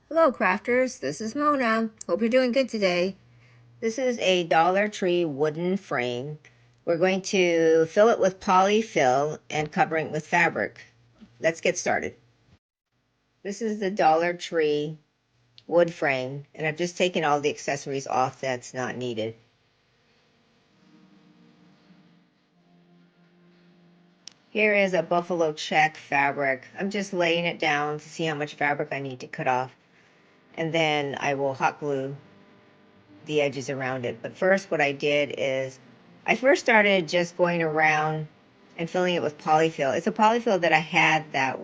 Hello crafters, this is Mona. Hope you're doing good today. This is a Dollar Tree wooden frame. We're going to fill it with polyfill and covering it with fabric. Let's get started. This is the Dollar Tree wood frame, and I've just taken all the accessories off that's not needed. Here is a buffalo check fabric. I'm just laying it down to see how much fabric I need to cut off, and then I will hot glue the edges around it. But first, what I did is I first started just going around and filling it with polyfill. It's a polyfill that I had that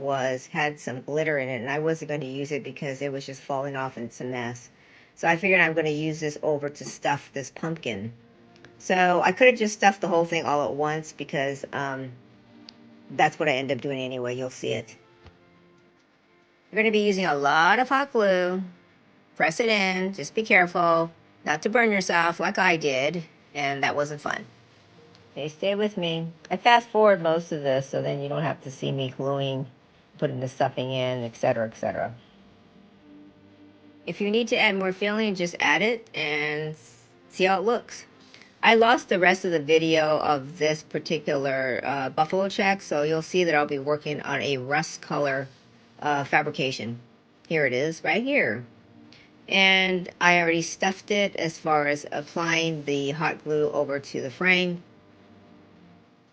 had some glitter in it, and I wasn't going to use it because it was just falling off and it's a mess. So I figured I'm going to use this over to stuff this pumpkin. So I could have just stuffed the whole thing all at once because that's what I end up doing anyway. You'll see it. You're going to be using a lot of hot glue. Press it in. Just be careful not to burn yourself like I did, and that wasn't fun. Okay, stay with me. I fast forward most of this so then you don't have to see me gluing, putting the stuffing in, etc., etc. If you need to add more filling, just add it and see how it looks. I lost the rest of the video of this particular buffalo check, so you'll see that I'll be working on a rust color fabrication. Here it is, right here. And I already stuffed it as far as applying the hot glue over to the frame.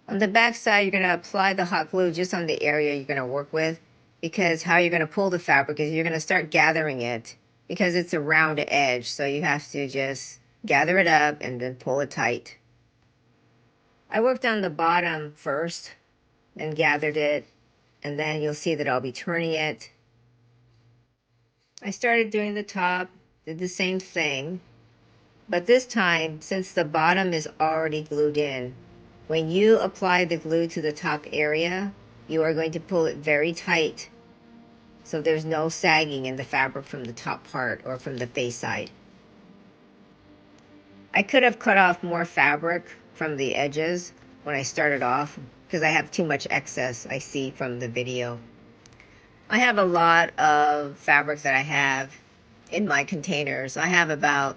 On the back side, you're going to apply the hot glue just on the area you're going to work with, because how you're going to pull the fabric is you're going to start gathering it because it's a round edge, so you have to just gather it up and then pull it tight. I worked on the bottom first and gathered it, and then you'll see that I'll be turning it. I started doing the top, did the same thing, but this time, since the bottom is already glued in, when you apply the glue to the top area, you are going to pull it very tight so there's no sagging in the fabric from the top part or from the face side. I could have cut off more fabric from the edges when I started off because I have too much excess I see from the video. I have a lot of fabric that I have in my containers. I have about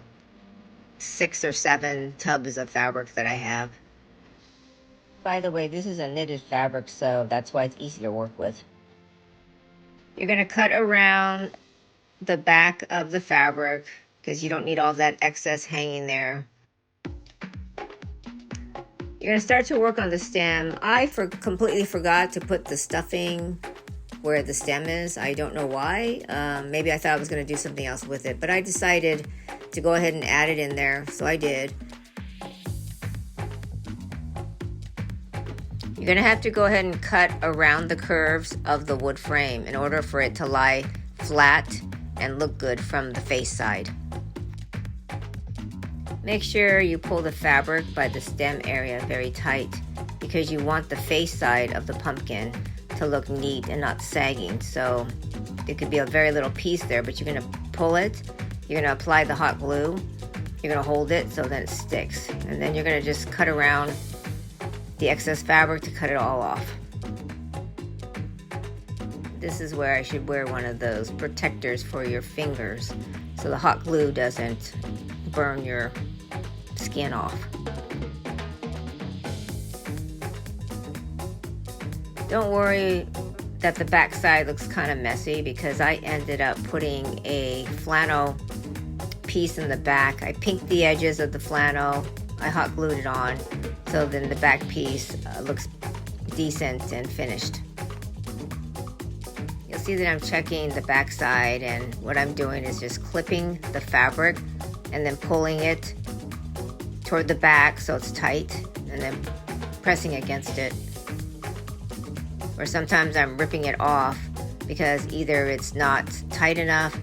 6 or 7 tubs of fabric that I have. By the way, this is a knitted fabric, so that's why it's easy to work with. You're going to cut around the back of the fabric because you don't need all that excess hanging there. You're going to start to work on the stem. I completely forgot to put the stuffing where the stem is. I don't know why. Maybe I thought I was going to do something else with it, but I decided to go ahead and add it in there, so I did. You're going to have to go ahead and cut around the curves of the wood frame in order for it to lie flat and look good from the face side. Make sure you pull the fabric by the stem area very tight because you want the face side of the pumpkin to look neat and not sagging. So it could be a very little piece there, but you're going to pull it, you're going to apply the hot glue, you're going to hold it so that it sticks, and then you're going to just cut around the excess fabric to cut it all off. This is where I should wear one of those protectors for your fingers so the hot glue doesn't burn your skin off. Don't worry that the back side looks kind of messy because I ended up putting a flannel piece in the back. I pinked the edges of the flannel, I hot glued it on, so then the back piece looks decent and finished. You'll see that I'm checking the back side, and what I'm doing is just clipping the fabric and then pulling it toward the back so it's tight and then pressing against it. Or sometimes I'm ripping it off because either it's not tight enough,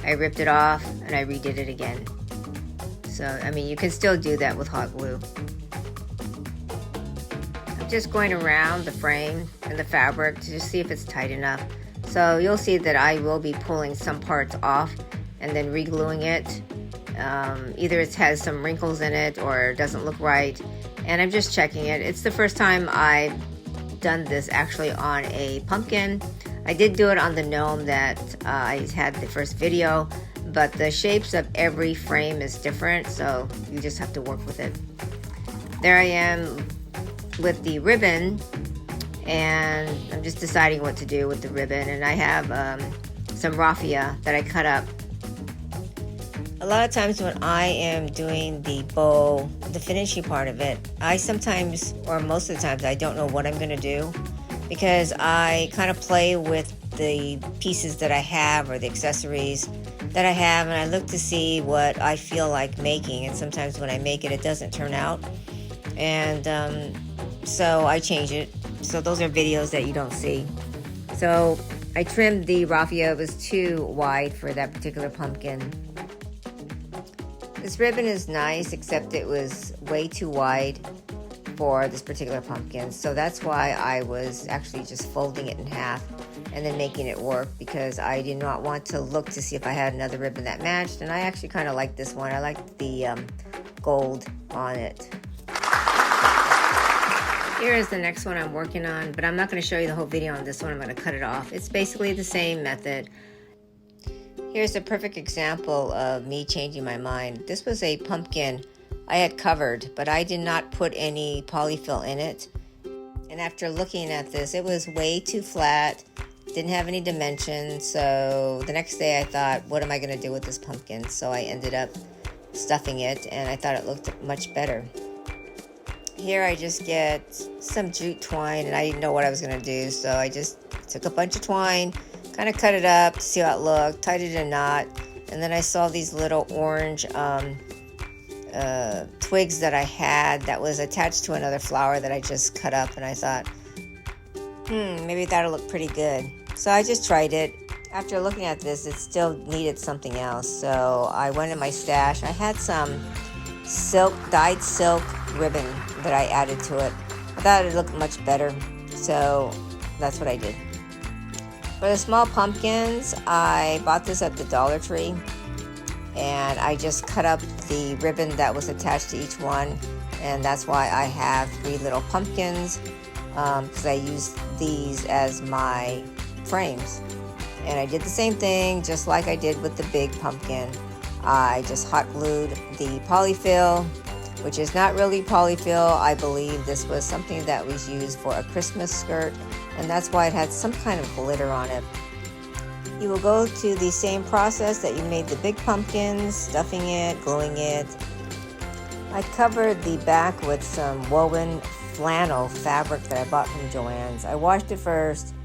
I ripped it off and I redid it again. So, I mean, you can still do that with hot glue. I'm just going around the frame and the fabric to just see if it's tight enough. So you'll see that I will be pulling some parts off and then re-gluing it. Either it has some wrinkles in it or it doesn't look right, and I'm just checking it. It's the first time I've done this actually on a pumpkin. I did do it on the gnome that I had the first video, but the shapes of every frame is different, so you just have to work with it. There I am with the ribbon, and I'm just deciding what to do with the ribbon, and I have some raffia that I cut up. A lot of times when I am doing the bow, the finishing part of it, I sometimes, or most of the times, I don't know what I'm going to do, because I kind of play with the pieces that I have or the accessories that I have, and I look to see what I feel like making, and sometimes when I make it, it doesn't turn out, and so I change it. So those are videos that you don't see. So I trimmed the raffia. It was too wide for that particular pumpkin. This ribbon is nice, except it was way too wide for this particular pumpkin. So that's why I was actually just folding it in half and then making it work, because I did not want to look to see if I had another ribbon that matched. And I actually kind of like this one. I like the gold on it. Here is the next one I'm working on, but I'm not going to show you the whole video on this one. I'm going to cut it off. It's basically the same method. Here's a perfect example of me changing my mind. This was a pumpkin I had covered, but I did not put any polyfill in it. And after looking at this, it was way too flat, didn't have any dimensions. So the next day I thought, what am I going to do with this pumpkin? So I ended up stuffing it, and I thought it looked much better. Here I just get some jute twine, and I didn't know what I was going to do, so I just took a bunch of twine, kind of cut it up to see how it looked, tied it in a knot, and then I saw these little orange twigs that I had that was attached to another flower that I just cut up, and I thought, maybe that'll look pretty good. So I just tried it. After looking at this, it still needed something else, so I went in my stash. I had some dyed silk ribbon that I added to it. I thought it looked much better, so that's what I did. For the small pumpkins, I bought this at the Dollar Tree, and I just cut up the ribbon that was attached to each one, and that's why I have 3 little pumpkins, because I used these as my frames. And I did the same thing just like I did with the big pumpkin. I just hot glued the polyfill, which is not really polyfill. I believe this was something that was used for a Christmas skirt, and that's why it had some kind of glitter on it. You will go to the same process that you made the big pumpkins, stuffing it, gluing it. I covered the back with some woven flannel fabric that I bought from Joann's. I washed it first,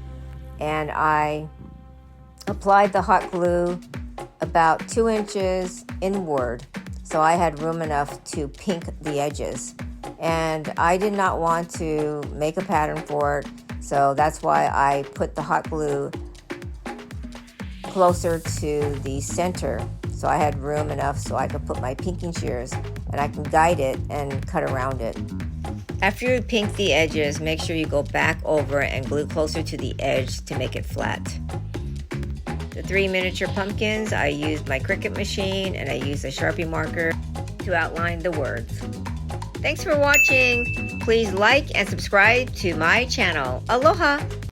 and I applied the hot glue about 2 inches inward, so I had room enough to pink the edges. And I did not want to make a pattern for it, so that's why I put the hot glue closer to the center, so I had room enough so I could put my pinking shears, and I can guide it and cut around it. After you pink the edges, make sure you go back over and glue closer to the edge to make it flat. The 3 miniature pumpkins, I used my Cricut machine, and I used a Sharpie marker to outline the words. Thanks for watching. Please like and subscribe to my channel. Aloha!